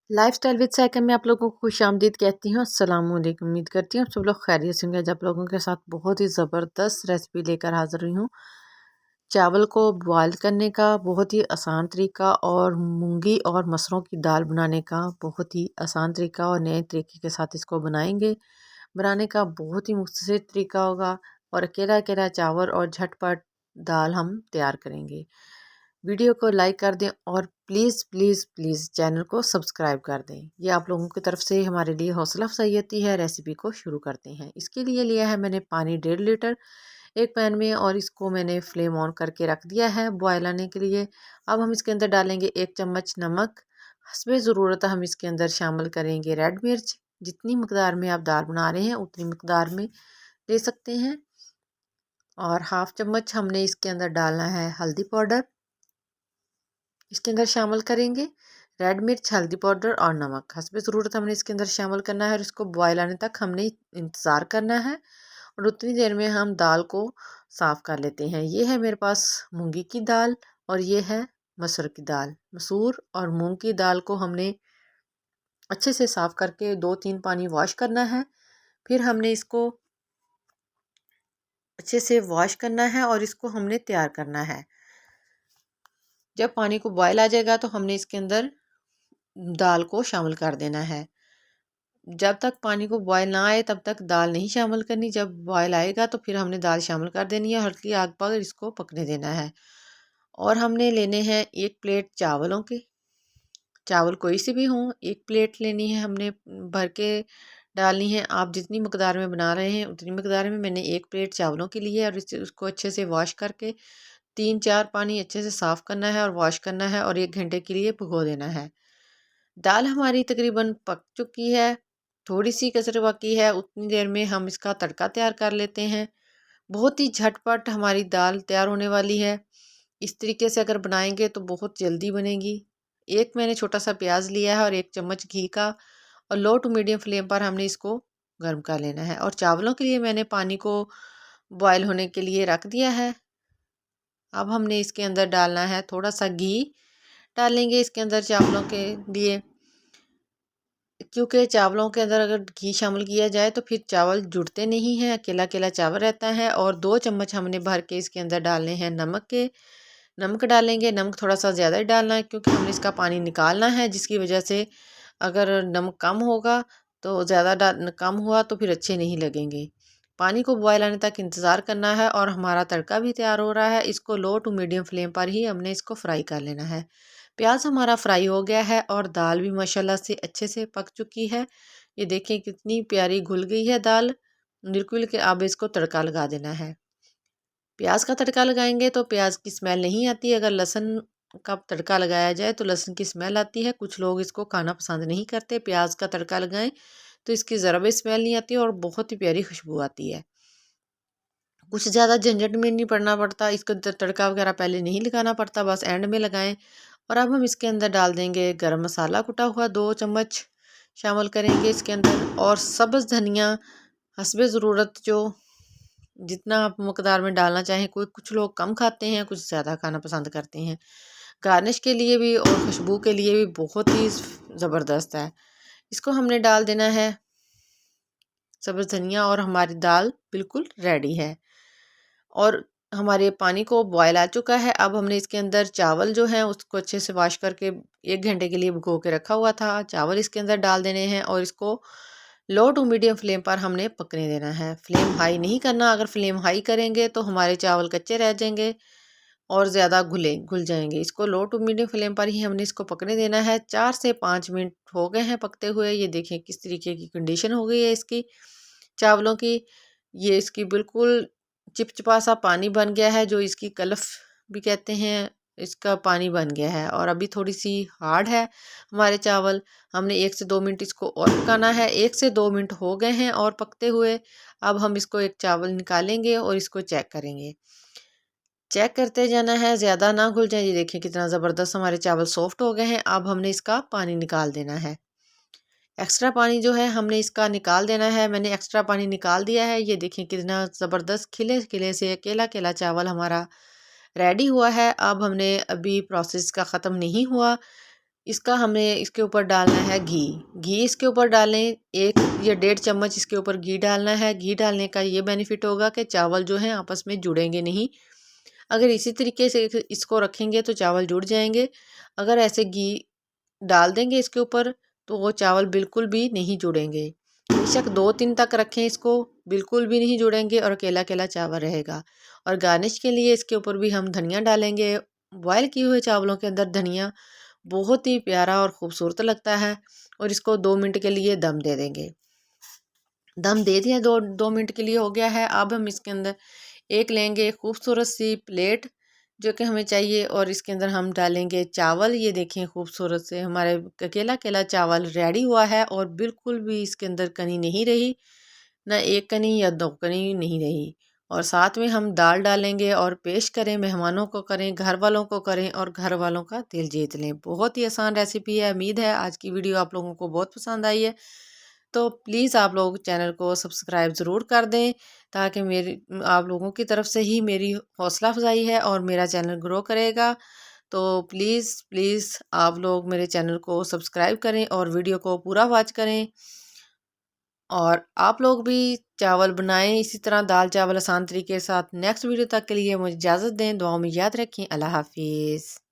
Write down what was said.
Lifestyle with cycle में आप लोगों को खुशामदीद कहती हूँ। अस्सलाम वालेकुम। उम्मीद करती हूँ आप सब लोग खैरियत से होंगे। आज आप लोगों के साथ बहुत ही ज़बरदस्त रेसिपी लेकर हाज़िर हुई हूँ। चावल को बॉयल करने का बहुत ही आसान तरीका और मूंगी और मसरों की दाल बनाने का बहुत ही आसान तरीका और नए तरीके के साथ इसको बनाएंगे। बनाने का बहुत ही मुख्तसर तरीका होगा और अकेला अकेला चावल और झटपट दाल हम तैयार करेंगे। वीडियो को लाइक कर दें और प्लीज़ प्लीज़ प्लीज़ चैनल को सब्सक्राइब कर दें। ये आप लोगों की तरफ से हमारे लिए हौसला अफजाई होती है। रेसिपी को शुरू करते हैं। इसके लिए लिया है मैंने पानी 1.5 लीटर एक पैन में और इसको मैंने फ्लेम ऑन करके रख दिया है बॉयल आने के लिए। अब हम इसके अंदर डालेंगे 1 चम्मच नमक। हस्बे ज़रूरत हम इसके अंदर शामिल करेंगे रेड मिर्च। जितनी मकदार में आप दाल बना रहे हैं उतनी मकदार में ले सकते हैं। और हाफ चम्मच हमने इसके अंदर डालना है हल्दी पाउडर। इसके अंदर शामिल करेंगे रेड मिर्च, हल्दी पाउडर और नमक। हस्बे ज़रूरत हमने इसके अंदर शामिल करना है और इसको बॉयल आने तक हमने इंतज़ार करना है। और उतनी देर में हम दाल को साफ़ कर लेते हैं। ये है मेरे पास मूंगी की दाल और ये है मसूर की दाल। मसूर और मूंग की दाल को हमने अच्छे से साफ़ करके 2-3 पानी वॉश करना है। फिर हमने इसको अच्छे से वॉश करना है और इसको हमने तैयार करना है। जब पानी को बॉयल आ जाएगा तो हमने इसके अंदर दाल को शामिल कर देना है। जब तक पानी को बॉयल ना आए तब तक दाल नहीं शामिल करनी। जब बॉयल आएगा तो फिर हमने दाल शामिल कर देनी है। हल्की आग पर इसको पकने देना है। और हमने लेने हैं 1 प्लेट चावलों के। चावल कोई से भी हों, 1 प्लेट लेनी है हमने भर के डालनी है। आप जितनी मकदार में बना रहे हैं उतनी मकदार में मैंने 1 प्लेट चावलों के लिए और उसको अच्छे से वॉश करके 3-4 पानी अच्छे से साफ़ करना है और वॉश करना है और 1 घंटे के लिए भिगो देना है। दाल हमारी तकरीबन पक चुकी है। थोड़ी सी कसर बाकी है। उतनी देर में हम इसका तड़का तैयार कर लेते हैं। बहुत ही झटपट हमारी दाल तैयार होने वाली है। इस तरीके से अगर बनाएंगे तो बहुत जल्दी बनेगी। एक मैंने छोटा सा प्याज लिया है और 1 चम्मच घी का और लो टू मीडियम फ्लेम पर हमने इसको गर्म कर लेना है। और चावलों के लिए मैंने पानी को बॉयल होने के लिए रख दिया है। अब हमने इसके अंदर डालना है थोड़ा सा घी डालेंगे इसके अंदर चावलों के लिए, क्योंकि चावलों के अंदर अगर घी शामिल किया जाए तो फिर चावल जुड़ते नहीं हैं, अकेला अकेला चावल रहता है। और 2 चम्मच हमने भर के इसके अंदर डालने हैं नमक के। नमक डालेंगे, नमक थोड़ा सा ज़्यादा ही डालना है क्योंकि हमने इसका पानी निकालना है, जिसकी वजह से अगर नमक कम होगा तो कम हुआ तो फिर अच्छे नहीं लगेंगे। पानी को बॉयल आने तक इंतज़ार करना है और हमारा तड़का भी तैयार हो रहा है। इसको लो टू मीडियम फ्लेम पर ही हमने इसको फ्राई कर लेना है। प्याज हमारा फ्राई हो गया है और दाल भी माशाल्लाह से अच्छे से पक चुकी है। ये देखें कितनी प्यारी घुल गई है दाल बिल्कुल। के अब इसको तड़का लगा देना है। प्याज का तड़का लगाएंगे तो प्याज की स्मेल नहीं आती। अगर लहसुन का तड़का लगाया जाए तो लहसुन की स्मेल आती है। कुछ लोग इसको खाना पसंद नहीं करते। प्याज का तड़का लगाएं तो इसकी ज़रा भी स्मेल नहीं आती और बहुत ही प्यारी खुशबू आती है। कुछ ज़्यादा झंझट में नहीं पड़ना पड़ता। इसको तड़का वगैरह पहले नहीं लगाना पड़ता, बस एंड में लगाएं। और अब हम इसके अंदर डाल देंगे गरम मसाला कुटा हुआ 2 चम्मच शामिल करेंगे इसके अंदर। और सब्ज़ धनिया हस्बे ज़रूरत जो जितना आप मकदार में डालना चाहें। कुछ लोग कम खाते हैं, कुछ ज़्यादा खाना पसंद करते हैं। गार्निश के लिए भी और खुशबू के लिए भी बहुत ही ज़बरदस्त है। इसको हमने डाल देना है सब्ज़ धनिया और हमारी दाल बिल्कुल रेडी है। और हमारे पानी को बॉयल आ चुका है। अब हमने इसके अंदर चावल जो है उसको अच्छे से वॉश करके 1 घंटे के लिए भिगो के रखा हुआ था, चावल इसके अंदर डाल देने हैं और इसको लो टू मीडियम फ्लेम पर हमने पकने देना है। फ्लेम हाई नहीं करना। अगर फ्लेम हाई करेंगे तो हमारे चावल कच्चे रह जाएंगे और ज़्यादा घुल जाएंगे। इसको लो टू मीडियम फ्लेम पर ही हमने इसको पकने देना है। 4 से 5 मिनट हो गए हैं पकते हुए। ये देखें किस तरीके की कंडीशन हो गई है इसकी चावलों की। ये इसकी बिल्कुल चिपचिपा सा पानी बन गया है, जो इसकी कलफ भी कहते हैं, इसका पानी बन गया है। और अभी थोड़ी सी हार्ड है हमारे चावल। हमने 1 से 2 मिनट इसको और पकाना है। 1 से 2 मिनट हो गए हैं और पकते हुए। अब हम इसको एक चावल निकालेंगे और इसको चेक करेंगे। चेक करते जाना है, ज़्यादा ना घुल जाए। ये देखिए कितना ज़बरदस्त हमारे चावल सॉफ्ट हो गए हैं। अब हमने इसका पानी निकाल देना है। एक्स्ट्रा पानी जो है हमने इसका निकाल देना है। मैंने एक्स्ट्रा पानी निकाल दिया है। ये देखें कितना ज़बरदस्त खिले खिले से अकेला अकेला चावल हमारा रेडी हुआ है। अब हमने अभी प्रोसेस का ख़त्म नहीं हुआ। इसका हमें इसके ऊपर डालना है घी। घी इसके ऊपर डालें, 1 या 1.5 चम्मच इसके ऊपर घी डालना है। घी डालने का ये बेनिफिट होगा कि चावल जो हैं आपस में जुड़ेंगे नहीं। अगर इसी तरीके से इसको रखेंगे तो चावल जुड़ जाएंगे। अगर ऐसे घी डाल देंगे इसके ऊपर तो वो चावल बिल्कुल भी नहीं जुड़ेंगे। बेशक 2-3 तक रखें इसको, बिल्कुल भी नहीं जुड़ेंगे और अकेला अकेला चावल रहेगा। और गार्निश के लिए इसके ऊपर भी हम धनिया डालेंगे। बॉयल किए हुए चावलों के अंदर धनिया बहुत ही प्यारा और ख़ूबसूरत लगता है। और इसको 2 मिनट के लिए दम दे देंगे। दम दे दिया, 2 मिनट के लिए हो गया है। अब हम इसके अंदर एक लेंगे खूबसूरत सी प्लेट जो कि हमें चाहिए और इसके अंदर हम डालेंगे चावल। ये देखें खूबसूरत से हमारे अकेला अकेला चावल रेडी हुआ है और बिल्कुल भी इसके अंदर कनी नहीं रही, ना 1 कनी या 2 कनी नहीं रही। और साथ में हम दाल डालेंगे और पेश करें, मेहमानों को करें, घर वालों को करें और घर वालों का दिल जीत लें। बहुत ही आसान रेसिपी है। उम्मीद है आज की वीडियो आप लोगों को बहुत पसंद आई है। तो प्लीज़ आप लोग चैनल को सब्सक्राइब ज़रूर कर दें ताकि मेरी आप लोगों की तरफ से ही मेरी हौसला अफजाई है और मेरा चैनल ग्रो करेगा। तो प्लीज़ प्लीज़ आप लोग मेरे चैनल को सब्सक्राइब करें और वीडियो को पूरा वॉच करें। और आप लोग भी चावल बनाएं इसी तरह दाल चावल आसान तरीके के साथ। नेक्स्ट वीडियो तक के लिए मुझे इजाज़त दें। दुआओं में याद रखें। अल्लाह हाफिज़।